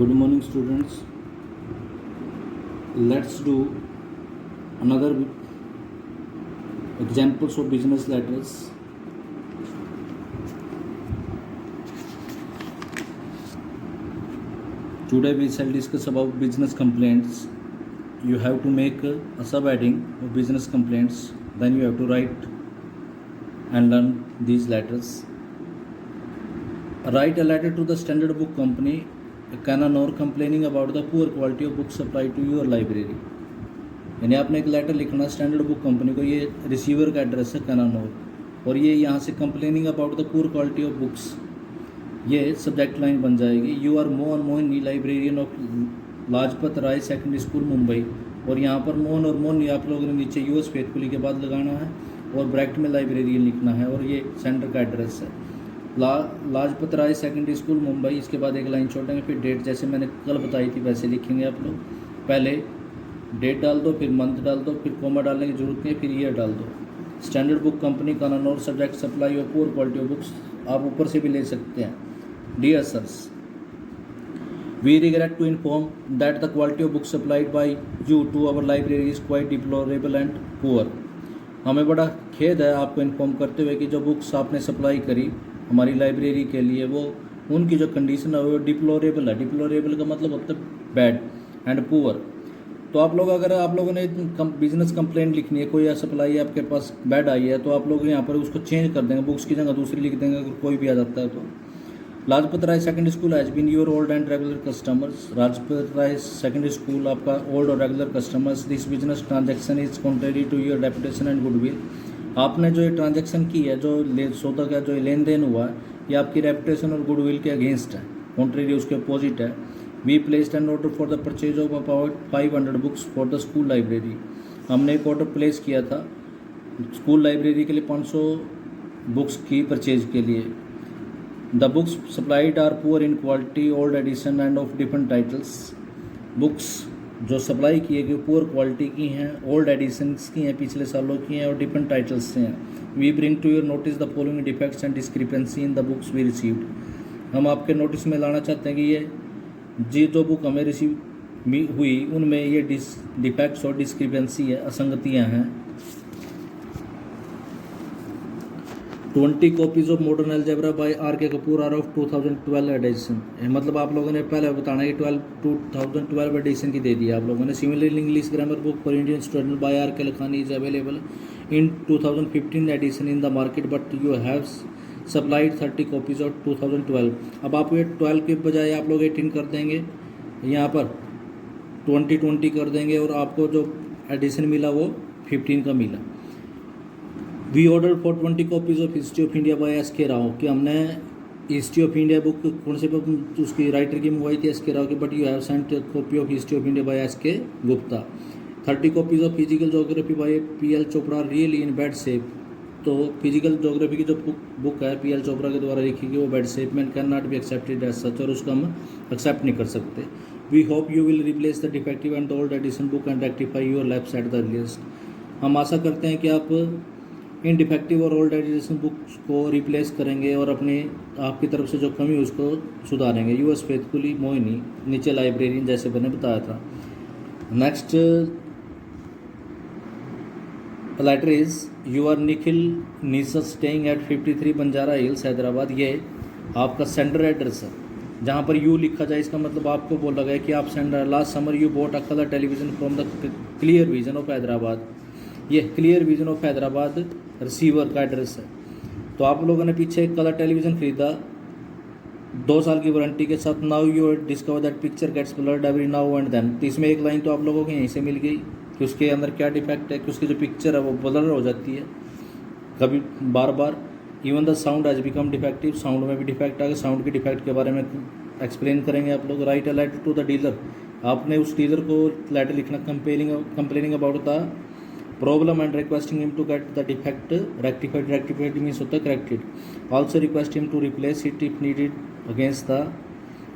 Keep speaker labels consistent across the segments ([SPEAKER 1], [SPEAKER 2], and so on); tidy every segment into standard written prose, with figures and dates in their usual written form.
[SPEAKER 1] Good morning, students. Let's do another examples of business letters. Today we shall discuss about business complaints. You have to make a subheading of business complaints. Then you have to write and learn these letters. Write a letter to the Standard Book Company, Cananore, complaining about the poor quality of books supplied to your library. यानी आपने एक letter लिखना standard book company को, ये receiver का address है कैनानोर, और ये यहाँ से complaining about the poor quality of books, ये सब्जेक्ट लाइन बन जाएगी. You are Mohan Mohini, librarian of Lajpat Rai secondary school Mumbai, और यहाँ पर मोहन और मोहिनी आप लोगों ने नीचे यूएस फेथफुली के बाद लगाना है और ब्रैकेट में लाइब्रेरियन लिखना है, और ये सेंटर का एड्रेस है लाजपत राय सेकेंडरी स्कूल मुंबई. इसके बाद एक लाइन छोड़ेंगे, फिर डेट जैसे मैंने कल बताई थी वैसे लिखेंगे आप लोग. पहले डेट डाल दो, फिर मंथ डाल दो, फिर कॉमा डालने की जरूरत नहीं है, फिर ईयर डाल दो. Standard book company Cannanore, subject supply of poor quality of books. आप ऊपर से भी ले सकते हैं. Dear sirs, we regret to inform that the quality of books supplied by you to our library is quite deplorable and poor. हमें बड़ा खेद है आपको इन्फॉर्म करते हुए कि जो बुक्स आपने सप्लाई करी हमारी लाइब्रेरी के लिए, वो उनकी जो कंडीशन है वो डिप्लोरेबल है. डिप्लोरेबल का मतलब होता है बैड एंड पुअर. तो आप लोगों ने बिजनेस कंप्लेंट लिखनी है, कोई सप्लाई आपके पास बैड आई है, तो आप लोग यहाँ पर उसको चेंज कर देंगे, बुक्स की जगह दूसरी लिख देंगे अगर कोई भी आ जाता है तो. Lajpat Rai secondary school has been your old and regular customers. Lajpat Rai secondary school आपका ओल्ड और regular customers. This business transaction is contrary to your reputation and goodwill. आपने जो ये ट्रांजैक्शन की है, जो सौदा का जो लेन देन हुआ है, ये आपकी रेपुटेशन और गुडविल के अगेंस्ट है, कॉन्ट्रेरी उसके अपोजिट है. We placed an order for the purchase of about 500 books for the school library. हमने एक ऑर्डर प्लेस किया था स्कूल लाइब्रेरी के लिए 500 बुक्स की परचेज के लिए. The books supplied are poor in quality, old edition and of different titles. Books जो सप्लाई किए गए पुअर क्वालिटी की हैं, ओल्ड एडिशंस की हैं, पिछले सालों की हैं और डिफरेंट टाइटल्स से हैं. We bring to your notice the following defects and discrepancy in the books we received. हम आपके नोटिस में लाना चाहते हैं कि ये जो बुक हमें रिसीव हुई उनमें ये डिफेक्ट्स और डिस्क्रिपेंसी है, असंगतियाँ हैं. 20 copies of modern algebra by आर.के. Kapoor are of 2012 edition. मतलब आप लोगों ने पहले बताना है कि 2012 एडिशन की दे दी आप लोगों ने. Similarly English grammar book for Indian student by आर.के. Lakhani is available in 2015 edition in the market, but you have supplied 30 copies of 2012. अब आप ये 12 के बजाय आप लोग 18 कर देंगे, यहाँ पर 2020 कर देंगे, और आपको जो एडिशन मिला वो 15 का मिला. We order for 20 copies of history of India by S K Rao. कि हमने हिस्ट्री ऑफ इंडिया बुक कौन से बुक उसकी राइटर की मंगवाई थी, एस के राव की, but you have sent copy of history of India by S K Gupta. 30 copies of physical geography by P L. Chopra really in bad shape. तो फिजिकल जोग्राफी की जो बुक है पी.एल. चोपड़ा के द्वारा लिखी गई वो बैड शेप में, can not be accepted as सच, और उसको हम एक्सेप्ट नहीं कर सकते. We hope you will replace the defective and the old edition book and rectify your lapse at the earliest. हम आशा करते हैं कि आप इन डिफेक्टिव और ओल्ड एडिशन बुक्स को रिप्लेस करेंगे और आपकी तरफ से जो कमी है उसको सुधारेंगे. यूएस फेथफुली मोहिनी, नीचे लाइब्रेरियन जैसे मैंने बताया था. Next letter is U R Nikhil निसस staying at 53 Banjara Hills Hyderabad. ये आपका सेंटर एड्रेस है जहाँ पर यू लिखा जाए. इसका मतलब आपको बोला गया कि आप sender last summer you bought a colour television from the Clear Vision of Hyderabad. ये Clear Vision of Hyderabad receiver का एड्रेस है. तो आप लोगों ने पीछे एक कलर टेलीविज़न खरीदा 2 साल की वारंटी के साथ. Now you discover that picture gets blurred every now and then. तो इसमें एक लाइन तो आप लोगों को यहीं से मिल गई कि उसके अंदर क्या डिफेक्ट है, कि उसकी जो पिक्चर है वो ब्लर हो जाती है कभी बार बार. Even the sound has become defective. Sound में भी डिफेक्ट आ गया. साउंड के डिफेक्ट के बारे में एक्सप्लेन करेंगे आप लोग. Write a letter to the dealer. आपने उस डीलर को लेटर लिखना complaining about the problem and requesting him to get the defect rectified. Rectified means होता है corrected. Also request him to replace it if needed against the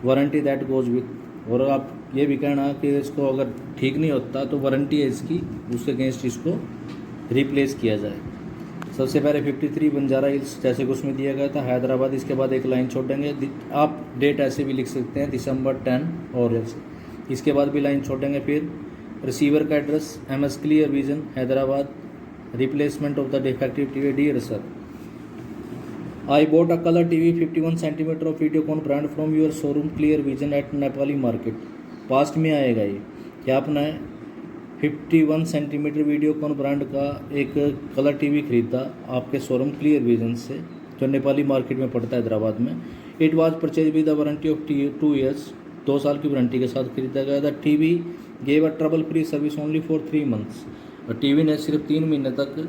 [SPEAKER 1] warranty that goes with. और आप ये भी कहना कि इसको अगर ठीक नहीं होता तो वारंटी है इसकी, उसके अगेंस्ट इसको रिप्लेस किया जाए. सबसे पहले 53 बंजारा हिल्स जैसे कि उसमें दिया गया था हैदराबाद, इसके बाद एक लाइन छोड़ेंगे, आप डेट ऐसे भी लिख सकते हैं December 10 और ऐसे, इसके बाद भी लाइन छोड़ेंगे। फिर रिसीवर का address MS clear vision Hyderabad, replacement of the defective TV. Dear sir, I bought a colour TV 51 centimetre of Videocon brand from your showroom clear vision at Nepali market. Past में आएगा ये कि आपने 51 सेंटीमीटर वीडियोकॉन ब्रांड का एक colour TV खरीदा आपके showroom clear vision से, जो नेपाली मार्केट में पड़ता है हैदराबाद में। It was purchase with the warranty of 2 years, 2 साल की वारंटी के साथ खरीदा गया था। TV gave a trouble free service only for 3 months, और टीवी ने सिर्फ 3 महीने तक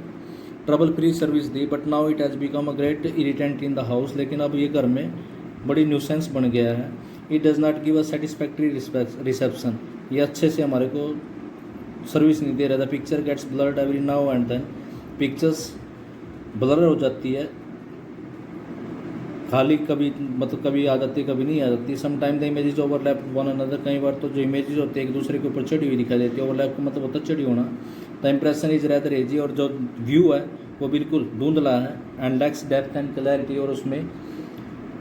[SPEAKER 1] trouble free service the. But now it has become a great irritant in the house, लेकिन अब ये घर में बड़ी न्यूसेंस बन गया है। It does not give a satisfactory reception, ये अच्छे से हमारे को सर्विस नहीं दे रहा था। Picture gets blurred every now and then, pictures blur हो जाती है, खाली कभी मतलब कभी आ जाती है कभी नहीं आ जाती। Some time the images overlap one another, कई बार तो जो इमेजेस होते हैं एक दूसरे के ऊपर चढ़ी हुई दिखाई देती है। ओवरलैप का मतलब होता है चढ़ी होना। The impression is rather edgy, और जो व्यू है वो बिल्कुल धुंधला है। And lacks depth and clarity, और उसमें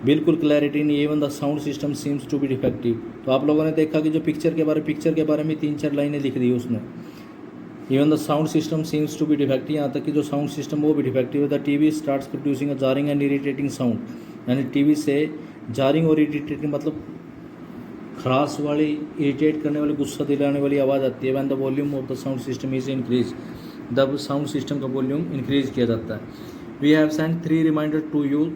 [SPEAKER 1] बिल्कुल क्लैरिटी नहीं। Even the sound system seems to be defective. तो आप लोगों ने देखा कि जो पिक्चर के बारे में 3-4 लाइनें लिख दी उसने। Even the sound system seems to be defective, यहाँ तक कि जो साउंड सिस्टम वो भी डिफेक्टिव है। The TV starts producing a jarring and irritating sound, यानी टीवी से जारिंग और इरिटेटिंग मतलब खराश वाली, इरिटेट करने वाली, गुस्सा दिलाने वाली आवाज़ आती है। When the volume of the sound system is increase, जब साउंड सिस्टम का वॉल्यूम इंक्रीज किया जाता है। We have send 3 reminder to you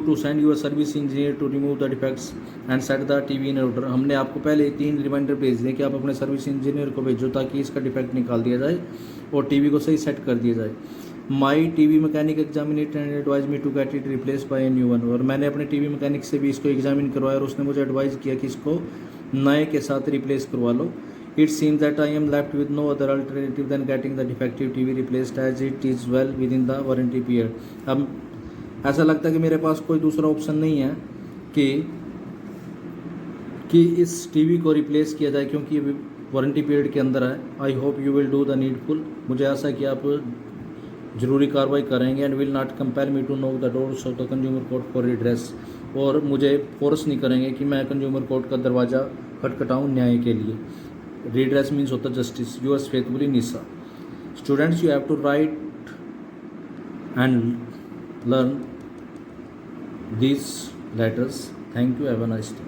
[SPEAKER 1] to send your service engineer to remove the defects and set the TV in order. हमने आपको पहले 3 reminder भेज दिए कि आप अपने सर्विस इंजीनियर को भेजो ताकि इसका डिफेक्ट निकाल दिया जाए और टीवी को सही सेट कर दिया जाए। My TV mechanic examine and advise me to get it replace by a new one, और मैंने अपने टीवी मैकेनिक से भी इसको एग्जामिन करवाया और उसने मुझे एडवाइस किया कि इसको नए के साथ रिप्लेस करवा लो। It seems that I am left with no other alternative than getting the defective TV replaced as it is well within the warranty period. अब ऐसा लगता है कि मेरे पास कोई दूसरा ऑप्शन नहीं है कि इस टीवी को रिप्लेस किया जाए, क्योंकि ये वारंटी पीरियड के अंदर है। I hope you will do the needful, मुझे आशा कि आप जरूरी कार्रवाई करेंगे। And will not compel me to knock the doors of the consumer court for redress, और मुझे फोर्स नहीं करेंगे कि मैं कंज्यूमर कोर्ट का दरवाज़ा खटखटाऊँ न्याय के लिए। रिड्रेस मीन्स होता justice. Yours faithfully Nisha. Students, you have to write and learn these letters. Thank you. Have a nice day.